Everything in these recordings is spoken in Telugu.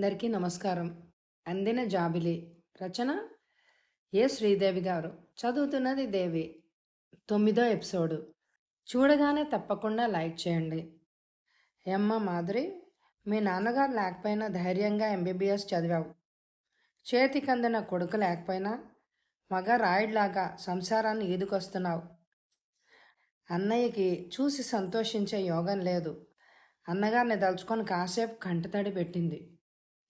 అందరికీ నమస్కారం. అందిన జాబిలి రచన ఏ శ్రీదేవి గారు. చదువుతున్నది దేవి. 9వ ఎపిసోడు. చూడగానే తప్పకుండా లైక్ చేయండి. ఏమ్మా మాధురి, మీ నాన్నగారు లేకపోయినా ధైర్యంగా ఎంబీబీఎస్ చదివావు. చేతికందిన కొడుకు లేకపోయినా మగ రాయుడిలాగా సంసారాన్ని ఈదుకొస్తున్నావు. అన్నయ్యకి చూసి సంతోషించే యోగం లేదు. అన్నగారిని దలుచుకొని కాసేపు కంటతడి పెట్టింది.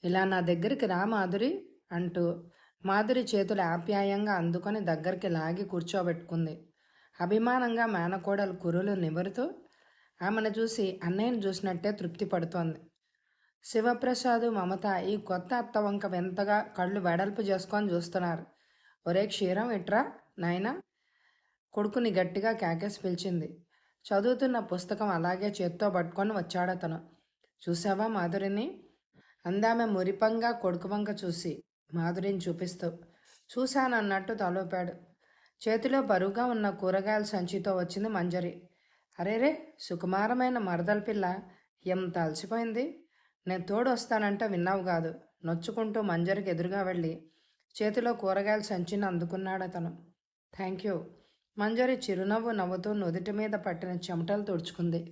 ఇలా నా దగ్గరికి రా మాధురి అంటూ మాధురి చేతులు ఆప్యాయంగా అందుకొని దగ్గరికి లాగి కూర్చోబెట్టుకుంది. అభిమానంగా మేనకోడలు కురులు నిమురుతూ ఆమెను చూసి అన్నయ్యను చూసినట్టే తృప్తి పడుతోంది. శివప్రసాదు, మమత ఈ కొత్త అత్త వంక వింతగా కళ్ళు వెడల్పు చేసుకొని చూస్తున్నారు. ఒరే క్షీరం ఇట్రా నాయనా, కొడుకుని గట్టిగా కేకేసి పిలిచింది. చదువుతున్న పుస్తకం అలాగే చేత్తో పట్టుకొని వచ్చాడతను. చూసావా మాధురిని అందామె మురిపంగా కొడుకు వంక చూసి మాధురిని చూపిస్తూ. చూశానన్నట్టు తలూపాడు. చేతిలో బరువుగా ఉన్న కూరగాయల సంచితో వచ్చింది మంజరి. అరేరే, సుకుమారమైన మరదల పిల్ల ఎంత అలసిపోయింది. నేను తోడు వస్తానంటే విన్నావు కాదు. నొచ్చుకుంటూ మంజరికి ఎదురుగా వెళ్ళి చేతిలో కూరగాయల సంచిని అందుకున్నాడు అతను. Thank you. మంజరి చిరునవ్వు నవ్వుతూ నుదుటి మీద పట్టిన చెమటలు తుడుచుకుంది.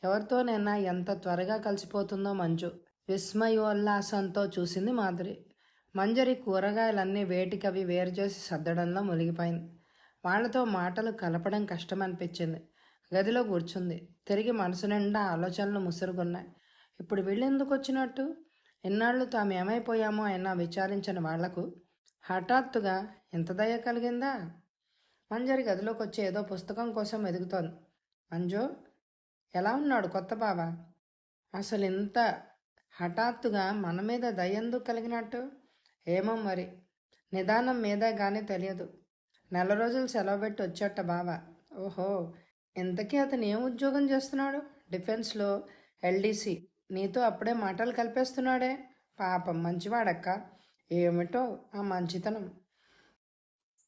ఎవరితోనైనా ఎంత త్వరగా కలిసిపోతుందో మంజు విస్మయోల్లాసంతో చూసింది మాధురి. మంజరి కూరగాయలన్నీ వేటికవి వేరు చేసి సర్దడంలో మునిగిపోయింది. వాళ్లతో మాటలు కలపడం కష్టమనిపించింది. గదిలో కూర్చుంది. తిరిగి మనసు నిండా ఆలోచనలు ముసురుగున్నాయి. ఇప్పుడు వీళ్ళెందుకు వచ్చినట్టు? ఇన్నాళ్ళు తాము ఏమైపోయామో అయినా విచారించిన వాళ్లకు హఠాత్తుగా ఎంత దయ కలిగిందా? మంజరి గదిలోకి వచ్చి ఏదో పుస్తకం కోసం ఎదుగుతోంది. మంజు, ఎలా ఉన్నాడు కొత్త బావ? అసలు ఇంత హఠాత్తుగా మన మీద దయ్యందుకు కలిగినట్టు? ఏమో మరి, నిదానం మీదే కానీ తెలియదు. 4 రోజులు సెలవు పెట్టి వచ్చేట బావ. ఓహో, ఇంతకీ అతను ఏం ఉద్యోగం చేస్తున్నాడు? డిఫెన్స్లో ఎల్డీసీ. నీతో అప్పుడే మాటలు కలిపేస్తున్నాడే. పాపం మంచివాడక్క. ఏమిటో ఆ మంచితనం.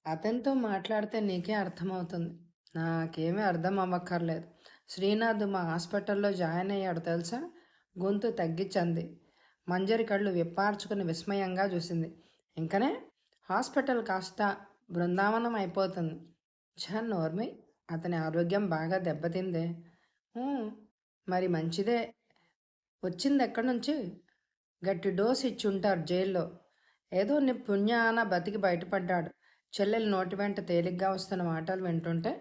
అతనితో మాట్లాడితే నీకే అర్థమవుతుంది. నాకేమీ అర్థం అవ్వక్కర్లేదు. శ్రీనాథ్ మా హాస్పిటల్లో జాయిన్ అయ్యాడు తెలుసా? గొంతు తగ్గించంది. మంజరి కళ్ళు విప్పార్చుకుని విస్మయంగా చూసింది. ఇంకనే హాస్పిటల్ కాస్త బృందావనం అయిపోతుంది. నోర్మి, అతని ఆరోగ్యం బాగా దెబ్బతిందే. మరి మంచిదే. వచ్చింది ఎక్కడి నుంచి? గట్టి డోస్ ఇచ్చుంటారు జైల్లో. ఏదో నీ పుణ్యాన బతికి బయటపడ్డాడు. చెల్లెలు నోటి వెంట తేలిగ్గా వస్తున్న మాటలు వింటుంటే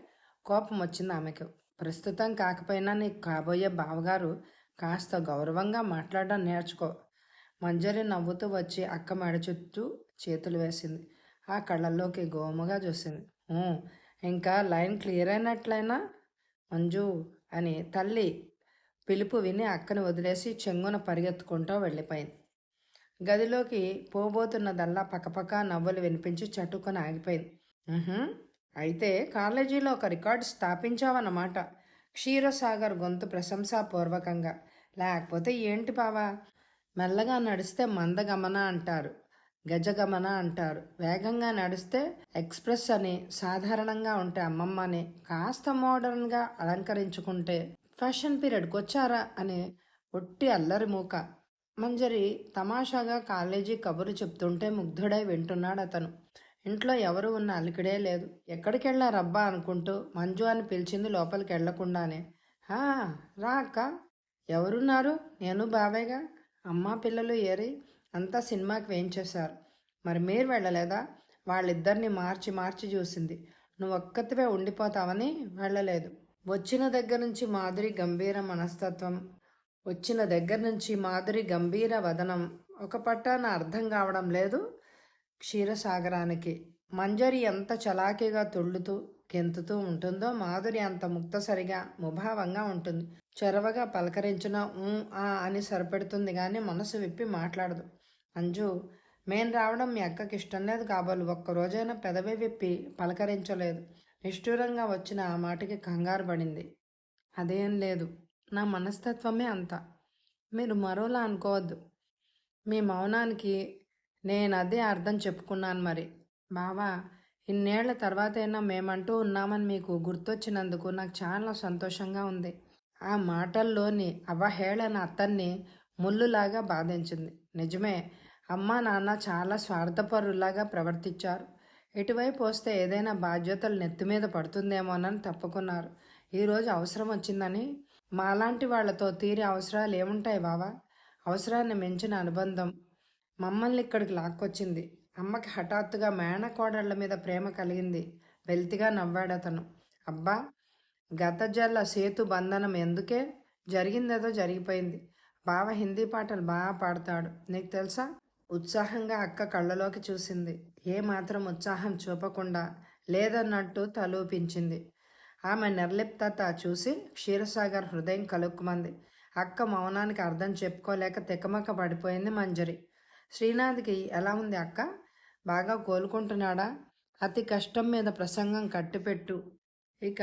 కోపం వచ్చింది ఆమెకు. ప్రస్తుతం కాకపోయినా నీకు కాబోయే బావగారు కాస్త గౌరవంగా మాట్లాడడం నేర్చుకో. మంజరి నవ్వుతూ వచ్చి అక్క మెడ చుట్టూ చేతులు వేసింది. ఆ కళ్ళల్లోకి గోముగా చూసింది. ఇంకా లైన్ క్లియర్ అయినట్లయినా మంజు అని తల్లి పిలుపు విని అక్కని వదిలేసి చెంగున పరిగెత్తుకుంటూ వెళ్ళిపోయింది. గదిలోకి పోబోతున్నదల్లా పక్కపక్క నవ్వులు వినిపించి చటుకొని ఆగిపోయింది. అయితే కాలేజీలో ఒక రికార్డు స్థాపించావన్నమాట. క్షీరసాగర్ గొంతు ప్రశంసాపూర్వకంగా. లేకపోతే ఏంటి బావా, మెల్లగా నడిస్తే మందగమన అంటారు, గజగమన అంటారు. వేగంగా నడిస్తే ఎక్స్ప్రెస్ అని, సాధారణంగా ఉంటే అమ్మమ్మ అని, కాస్త మోడర్న్గా అలంకరించుకుంటే ఫ్యాషన్ పీరియడ్కి వచ్చారా అని ఒట్టి అల్లరి మూక. మంజరి తమాషాగా కాలేజీ కబురు చెప్తుంటే ముగ్ధుడై వింటున్నాడు అతను. ఇంట్లో ఎవరు ఉన్న అలికిడే లేదు. ఎక్కడికి వెళ్ళారబ్బా అనుకుంటూ మంజు అని పిలిచింది లోపలికి వెళ్లకుండానే. రా అక్క. ఎవరున్నారు? నేను బావేగా. అమ్మ పిల్లలు ఏరి అంతా సినిమాకి వేయించేశారు. మరి మీరు వెళ్ళలేదా? వాళ్ళిద్దరిని మార్చి మార్చి చూసింది. నువ్వు ఒక్కతివే ఉండిపోతావని వెళ్ళలేదు. వచ్చిన దగ్గర నుంచి మాధురి గంభీర వదనం ఒక పట్టాన అర్థం కావడం లేదు క్షీరసాగరానికి. మంజరి ఎంత చలాకీగా తుళ్ళుతూ గెంతుతూ ఉంటుందో మాధురి అంత ముక్తసరిగా ముభావంగా ఉంటుంది. చొరవగా పలకరించిన అని సరిపెడుతుంది కానీ మనసు విప్పి మాట్లాడదు. అంజు, మేం రావడం మీ అక్కకి ఇష్టం లేదు కాబోలు. ఒక్కరోజైనా పెదవి విప్పి పలకరించలేదు. నిష్ఠూరంగా వచ్చిన ఆ మాటకి కంగారు పడింది. అదేం లేదు, నా మనస్తత్వమే అంత. మీరు మరోలా అనుకోవద్దు. మీ మౌనానికి నేను అదే అర్థం చెప్పుకున్నాను. మరి బావా, ఇన్నేళ్ల తర్వాతైనా మేమంటూ ఉన్నామని మీకు గుర్తొచ్చినందుకు నాకు చాలా సంతోషంగా ఉంది. ఆ మాటల్లోని అవహేళన అతన్ని ముళ్ళులాగా బాధించింది. నిజమే. అమ్మా నాన్న చాలా స్వార్థపరులాగా ప్రవర్తించారు. ఇటువైపు వస్తే ఏదైనా బాధ్యతలు నెత్తి మీద పడుతుందేమోనని తప్పుకున్నారు. ఈరోజు అవసరం వచ్చిందని మాలాంటి వాళ్లతో తీరే అవసరాలు ఏముంటాయి బావా? అవసరాన్ని మించిన అనుబంధం మమ్మల్ని ఇక్కడికి లాక్కొచ్చింది. అమ్మకి హఠాత్తుగా మేనకోడళ్ల మీద ప్రేమ కలిగింది. వెల్తిగా నవ్వాడతను. అబ్బా, గత జల్ల సేతు బంధనం ఎందుకే? జరిగిందేదో జరిగిపోయింది. బావ హిందీ పాటలు బాగా పాడతాడు, నీకు తెలుసా? ఉత్సాహంగా అక్క కళ్ళలోకి చూసింది. ఏ మాత్రం ఉత్సాహం చూపకుండా లేదన్నట్టు తలూపించింది. ఆమె నిర్లిప్తత చూసి క్షీరసాగర్ హృదయం కలుక్కుమంది. అక్క మౌనానికి అర్థం చెప్పుకోలేక తికమక పడిపోయింది మంజరి. శ్రీనాథ్కి ఎలా ఉంది అక్క? బాగా కోలుకుంటున్నాడా? అతి కష్టం మీద ప్రసంగం కట్టిపెట్టు. ఇక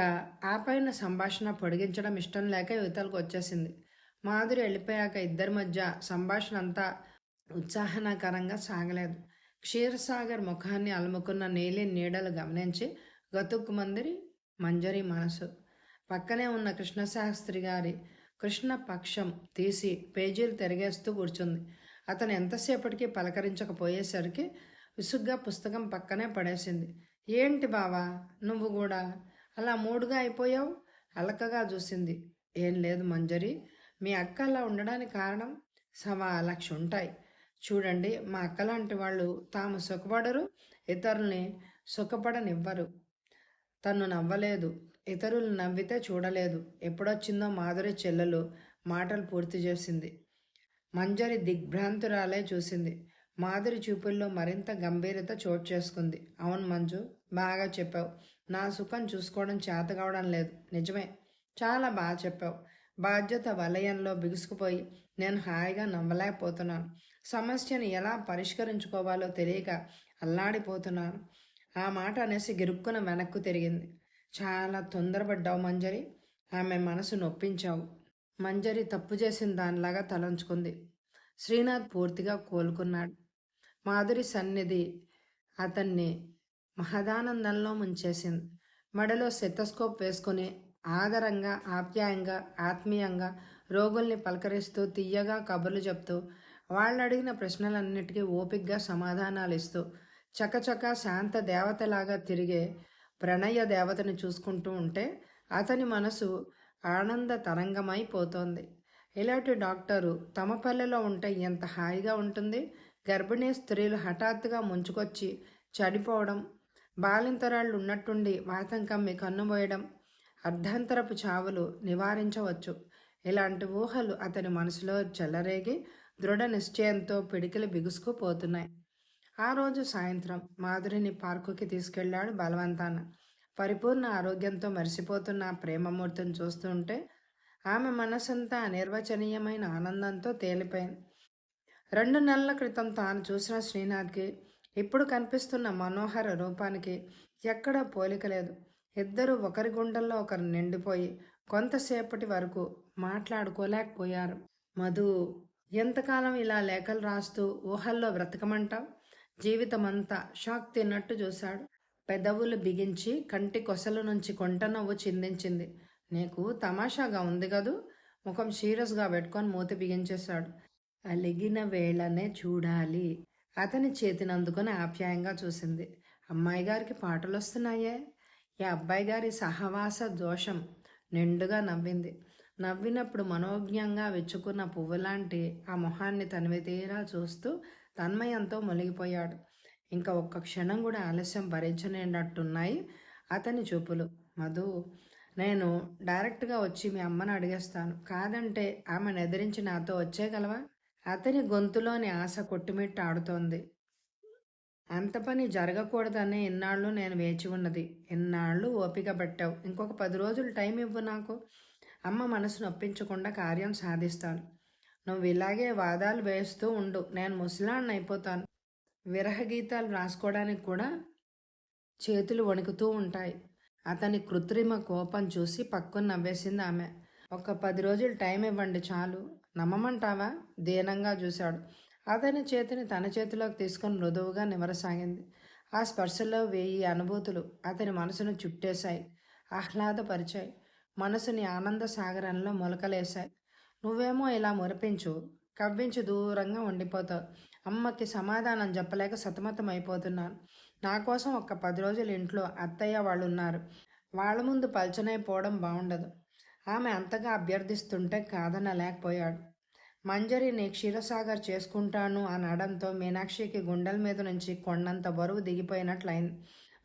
ఆ పైన సంభాషణ పొడిగించడం ఇష్టం లేక యువతలకు వచ్చేసింది. మాధురి వెళ్ళిపోయాక ఇద్దరి మధ్య సంభాషణ అంతా ఉత్సాహనకరంగా సాగలేదు. క్షీరసాగర్ ముఖాన్ని అలుముకున్న నీలి నీడలు గమనించి గతుక్కుమందిరి మంజరి మనసు. పక్కనే ఉన్న కృష్ణశాస్త్రి గారి కృష్ణ పక్షం తీసి పేజీలు తిరిగేస్తూ కూర్చుంది. అతను ఎంతసేపటికి పలకరించకపోయేసరికి విసుగ్గా పుస్తకం పక్కనే పడేసింది. ఏంటి బావా, నువ్వు కూడా అలా మూడుగా అయిపోయావు? అలకగా చూసింది. ఏం లేదు మంజరి, మీ అక్క అలా ఉండడానికి కారణం 1,00,000 ఉంటాయి. చూడండి, మా అక్కలాంటి వాళ్ళు తాము సుఖపడరు, ఇతరుల్ని సుఖపడనివ్వరు. తను నవ్వలేదు, ఇతరులు నవ్వితే చూడలేదు. ఎప్పుడొచ్చిందో మాధురి చెల్లెలు మాటలు పూర్తి చేసింది. మంజరి దిగ్భ్రాంతురాలే చూసింది. మాధురి చూపుల్లో మరింత గంభీరత చోటు చేసుకుంది. అవును మంజు, బాగా చెప్పావు. నా సుఖం చూసుకోవడం చేత కావడం లేదు. నిజమే, చాలా బాగా చెప్పావు. బాధ్యత వలయంలో బిగుసుకుపోయి నేను హాయిగా నవ్వలేకపోతున్నాను. సమస్యను ఎలా పరిష్కరించుకోవాలో తెలియక అల్లాడిపోతున్నాను. ఆ మాట అనేసి గిరుక్కున వెనక్కు తిరిగింది. చాలా తొందరపడ్డావు మంజరి, ఆమె మనసు నొప్పించావు. మంజరి తప్పు చేసిన దానిలాగా తలంచుకుంది. శ్రీనాథ్ పూర్తిగా కోలుకున్నాడు. మాధురి సన్నిధి అతన్ని మహదానందంలో ముంచేసింది. మెడలో స్టెథోస్కోప్ వేసుకుని ఆదరంగా, ఆప్యాయంగా, ఆత్మీయంగా రోగుల్ని పలకరిస్తూ తీయగా కబుర్లు చెప్తూ వాళ్ళు అడిగిన ప్రశ్నలన్నిటికీ ఓపిగ్గా సమాధానాలు ఇస్తూ చకచక శాంత దేవతలాగా తిరిగే ప్రణయ దేవతని చూసుకుంటూ ఉంటే అతని మనసు ఆనంద తరంగమైపోతోంది. ఇలాంటి డాక్టరు తమ పల్లెలో ఉంటే ఎంత హాయిగా ఉంటుంది. గర్భిణీ స్త్రీలు హఠాత్తుగా ముంచుకొచ్చి చనిపోవడం, బాలింతరాళ్ళు ఉన్నట్టుండి వాతం కమ్మి కన్నుమోయడం, అర్ధాంతరపు చావులు నివారించవచ్చు. ఇలాంటి ఊహలు అతని మనసులో చెలరేగి దృఢ నిశ్చయంతో పిడికిలు బిగుసుకుపోతున్నాయి. ఆ రోజు సాయంత్రం మాధురిని పార్కుకి తీసుకెళ్లాడు బలవంతాన. పరిపూర్ణ ఆరోగ్యంతో మెరిసిపోతున్న ఆ ప్రేమమూర్తిని చూస్తుంటే ఆమె మనసంతా అనిర్వచనీయమైన ఆనందంతో తేలిపోయింది. 2 నెలల క్రితం తాను చూసిన శ్రీనాథ్కి ఇప్పుడు కనిపిస్తున్న మనోహర రూపానికి ఎక్కడా పోలిక లేదు. ఇద్దరు ఒకరి గుండెల్లో ఒకరు నిండిపోయి కొంతసేపటి వరకు మాట్లాడుకోలేకపోయారు. మధు, ఎంతకాలం ఇలా లేఖలు రాస్తూ ఊహల్లో బ్రతకమంటావు? జీవితమంతా షాక్ తిన్నట్టు చూశాడు. పెదవులు బిగించి కంటి కొసల నుంచి కొంట నవ్వు చిందించింది. నీకు తమాషాగా ఉంది కదూ? ముఖం సీరియస్గా పెట్టుకొని మూతి బిగించేశాడు. అలిగిన వేళనే చూడాలి. అతని చేతిని అందుకొని ఆప్యాయంగా చూసింది. అమ్మాయి గారికి పాటలు వస్తున్నాయే? ఈ అబ్బాయి గారి సహవాస దోషం. నిండుగా నవ్వింది. నవ్వినప్పుడు మనోజ్ఞంగా విచ్చుకున్న పువ్వులాంటి ఆ మొహాన్ని తనివితీరా చూస్తూ తన్మయంతో మునిగిపోయాడు. ఇంకా ఒక్క క్షణం కూడా ఆలస్యం భరించలేనట్టున్నాయి అతని చూపులు. మధు, నేను డైరెక్ట్గా వచ్చి మీ అమ్మను అడిగేస్తాను. కాదంటే ఆమెను ఎదిరించి నాతో వచ్చేయగలవా? అతని గొంతులోని ఆశ కొట్టుమిట్టాడుతోంది. అంత పని జరగకూడదనే ఇన్నాళ్ళు నేను వేచి ఉన్నది. ఎన్నాళ్ళు ఓపిక పట్టావు. ఇంకొక 10 రోజులు టైం ఇవ్వు నాకు. అమ్మ మనసు నొప్పించకుండా కార్యం సాధిస్తాను. నువ్వు ఇలాగే వాదాలు వేస్తూ ఉండు, నేను ముసలాన్ని అయిపోతాను. విరహగీతాలు రాసుకోవడానికి కూడా చేతులు వణుకుతూ ఉంటాయి. అతని కృత్రిమ కోపం చూసి పక్కున నవ్వేసింది ఆమె. ఒక 10 రోజులు టైం ఇవ్వండి చాలు. నమ్మమంటావా? దీనంగా చూశాడు. అతని చేతిని తన చేతిలోకి తీసుకొని మృదువుగా నిమరసాగింది. ఆ స్పర్శలో 1000 అనుభూతులు అతని మనసును చుట్టేశాయి, ఆహ్లాదపరిచాయి. మనసుని ఆనంద సాగరంలో మొలకలేశాయి. నువ్వేమో ఇలా మురిపించు, కవ్వించి దూరంగా ఉండిపోతావు. అమ్మకి సమాధానం చెప్పలేక సతమతం అయిపోతున్నాను. నా కోసం ఒక్క 10 రోజులు ఇంట్లో అత్తయ్య వాళ్ళు ఉన్నారు. వాళ్ళ ముందు పలచనైపోవడం బాగుండదు. ఆమె అంతగా అభ్యర్థిస్తుంటే కాదనలేకపోయాడు. మంజరిని క్షీరసాగర్ చేసుకుంటాను అనడంతో మీనాక్షికి గుండెల మీద నుంచి కొండంత బరువు దిగిపోయినట్లయింది.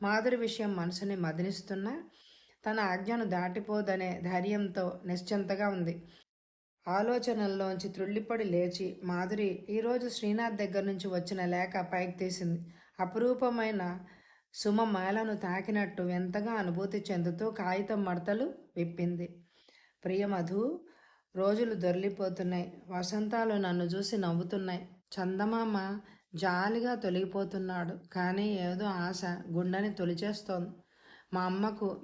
మాధురి విషయం మనసుని మదిలిస్తున్నా తన ఆజ్ఞను దాటిపోదనే ధైర్యంతో నిశ్చింతగా ఉంది. ఆలోచనల్లోంచి త్రుళ్ళిపడి లేచి మాధురి ఈరోజు శ్రీనాథ్ దగ్గర నుంచి వచ్చిన లేఖ పైకి తీసింది. అపురూపమైన సుమమాలను తాకినట్టు ఎంతగా అనుభూతి చెందుతూ కాగితం మడతలు విప్పింది. ప్రియమధు, రోజులు దొర్లిపోతున్నాయి. వసంతాలు నన్ను చూసి నవ్వుతున్నాయి. చందమామ జాలిగా తొలగిపోతున్నాడు. కానీ ఏదో ఆశ గుండెని తొలిచేస్తోంది.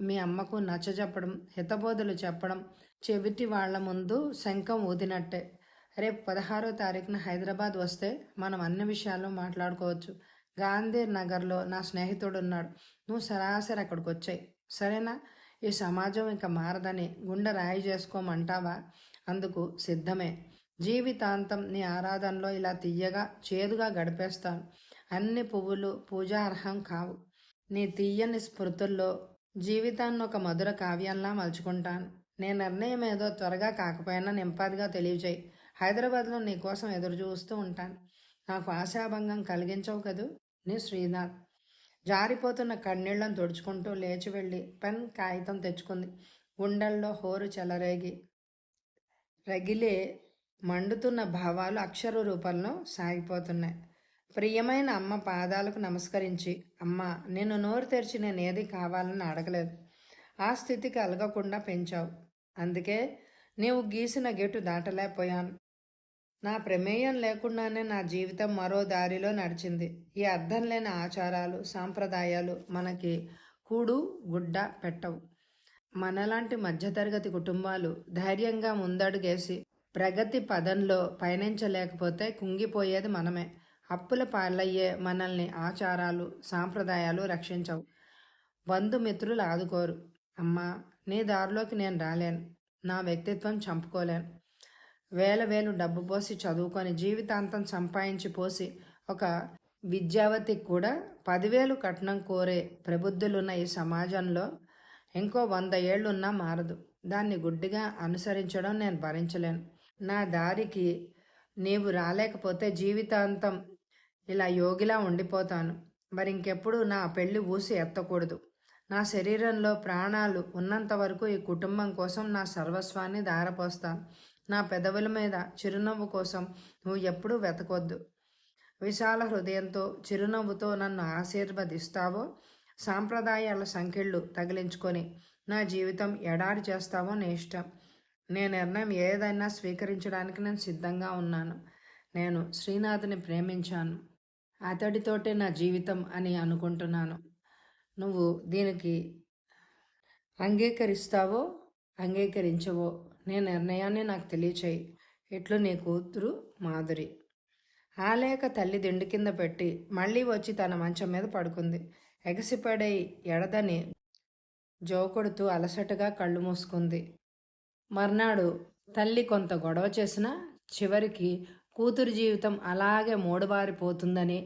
మీ అమ్మకు నచ్చజెప్పడం, హితబోధలు చెప్పడం చెవిటి వాళ్ల ముందు శంఖం ఊదినట్టే. రేపు 16వ తారీఖున హైదరాబాద్ వస్తే మనం అన్ని విషయాలు మాట్లాడుకోవచ్చు. గాంధీ నగర్లో నా స్నేహితుడున్నాడు. నువ్వు సరాసరి అక్కడికి వచ్చాయి, సరేనా? ఈ సమాజం ఇక మారదని గుండె రాయి చేసుకోమంటావా? అందుకు సిద్ధమే. జీవితాంతం నీ ఆరాధనలో ఇలా తీయగా చేదుగా గడిపేస్తాను. అన్ని పువ్వులు పూజార్హం కావు. నీ తీయని స్మృతుల్లో జీవితాన్ని ఒక మధుర కావ్యంలా మలుచుకుంటాను. నీ నిర్ణయం ఏదో త్వరగా కాకపోయినా నింపాదిగా తెలియజేయి. హైదరాబాద్లో నీ కోసం ఎదురు చూస్తూ ఉంటాను. నాకు ఆశాభంగం కలిగించవు కదూ. నీ శ్రీనాథ్. జారిపోతున్న కన్నీళ్లను తుడుచుకుంటూ లేచి వెళ్ళి పెన్ కాగితం తెచ్చుకుంది. గుండెల్లో హోరు రగిలే మండుతున్న భావాలు అక్షర రూపంలో సాగిపోతున్నాయి. ప్రియమైన అమ్మ పాదాలకు నమస్కరించి, అమ్మ, నిన్ను నోరు తెరిచి నేను ఏది కావాలని అడగలేదు. ఆ స్థితికి అలగకుండా పెంచావు. అందుకే నీవు గీసిన గెటు దాటలేకపోయాను. నా ప్రమేయం లేకుండానే నా జీవితం మరో దారిలో నడిచింది. ఈ అర్థం లేని ఆచారాలు సాంప్రదాయాలు మనకి కూడు గుడ్డ పెట్టవు. మనలాంటి మధ్యతరగతి కుటుంబాలు ధైర్యంగా ముందడుగేసి ప్రగతి పదంలో పయనించలేకపోతే కుంగిపోయేది మనమే. అప్పుల పాలయ్యే మనల్ని ఆచారాలు సాంప్రదాయాలు రక్షించవు. బంధుమిత్రులు ఆదుకోరు. అమ్మా, నీ దారిలోకి నేను రాలేను. నా వ్యక్తిత్వం చంపుకోలేను. వేలు డబ్బు పోసి చదువుకొని జీవితాంతం సంపాదించి పోసి ఒక విద్యావతికి కూడా 10,000 కట్నం కోరే ప్రబుద్ధులున్న ఈ సమాజంలో ఇంకో 100 ఏళ్ళున్నా మారదు. దాన్ని గుడ్డిగా అనుసరించడం నేను భరించలేను. నా దారికి నీవు రాలేకపోతే జీవితాంతం ఇలా యోగిలా ఉండిపోతాను. మరి ఇంకెప్పుడు నా పెళ్ళి ఊసి ఎత్తకూడదు. నా శరీరంలో ప్రాణాలు ఉన్నంత వరకు ఈ కుటుంబం కోసం నా సర్వస్వాన్ని ధారపోస్తాను. నా పెదవుల మీద చిరునవ్వు కోసం నువ్వు ఎప్పుడూ వెతకొద్దు. విశాల హృదయంతో చిరునవ్వుతో నన్ను ఆశీర్వదిస్తావో, సాంప్రదాయాల సంఖ్యళ్ళు తగిలించుకొని నా జీవితం ఎడారి చేస్తావో నీ ఇష్టం. నీ నిర్ణయం ఏదైనా స్వీకరించడానికి నేను సిద్ధంగా ఉన్నాను. నేను శ్రీనాథ్ని ప్రేమించాను. అతడితోటే నా జీవితం అని అనుకుంటున్నాను. నువ్వు దీనికి అంగీకరిస్తావో అంగీకరించవో నీ నిర్ణయాన్ని నాకు తెలియచేయి. ఇట్లు నీ కూతురు మాధురి. ఆలేక తల్లి దిండు కింద పెట్టి మళ్ళీ వచ్చి తన మంచం మీద పడుకుంది. ఎగసిపడే ఎడదని జోకొడుతూ అలసటగా కళ్ళు మూసుకుంది. మర్నాడు తల్లి కొంత గొడవ చేసినా చివరికి కూతురు జీవితం అలాగే మూడుబారిపోతుందని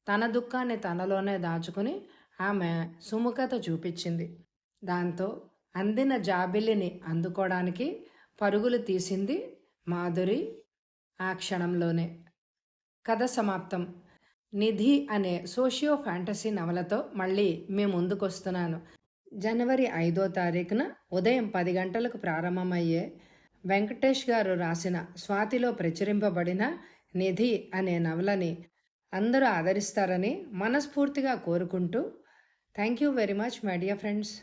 తన దుఃఖాన్ని తనలోనే దాచుకుని ఆమె సుముఖత చూపించింది. దాంతో అందిన జాబిల్లిని అందుకోవడానికి పరుగులు తీసింది మాధురి. ఆ క్షణంలోనే కథ సమాప్తం. నిధి అనే సోషియో ఫ్యాంటసీ నవలతో మళ్ళీ మీ ముందుకు వస్తున్నాను. జనవరి 5వ తారీఖున ఉదయం 10 గంటలకు ప్రారంభమయ్యే వెంకటేష్ గారు రాసిన స్వాతిలో ప్రచురింపబడిన నిధి అనే నవలని అందరూ ఆదరిస్తారని మనస్ఫూర్తిగా కోరుకుంటూ thank you very much my dear friends.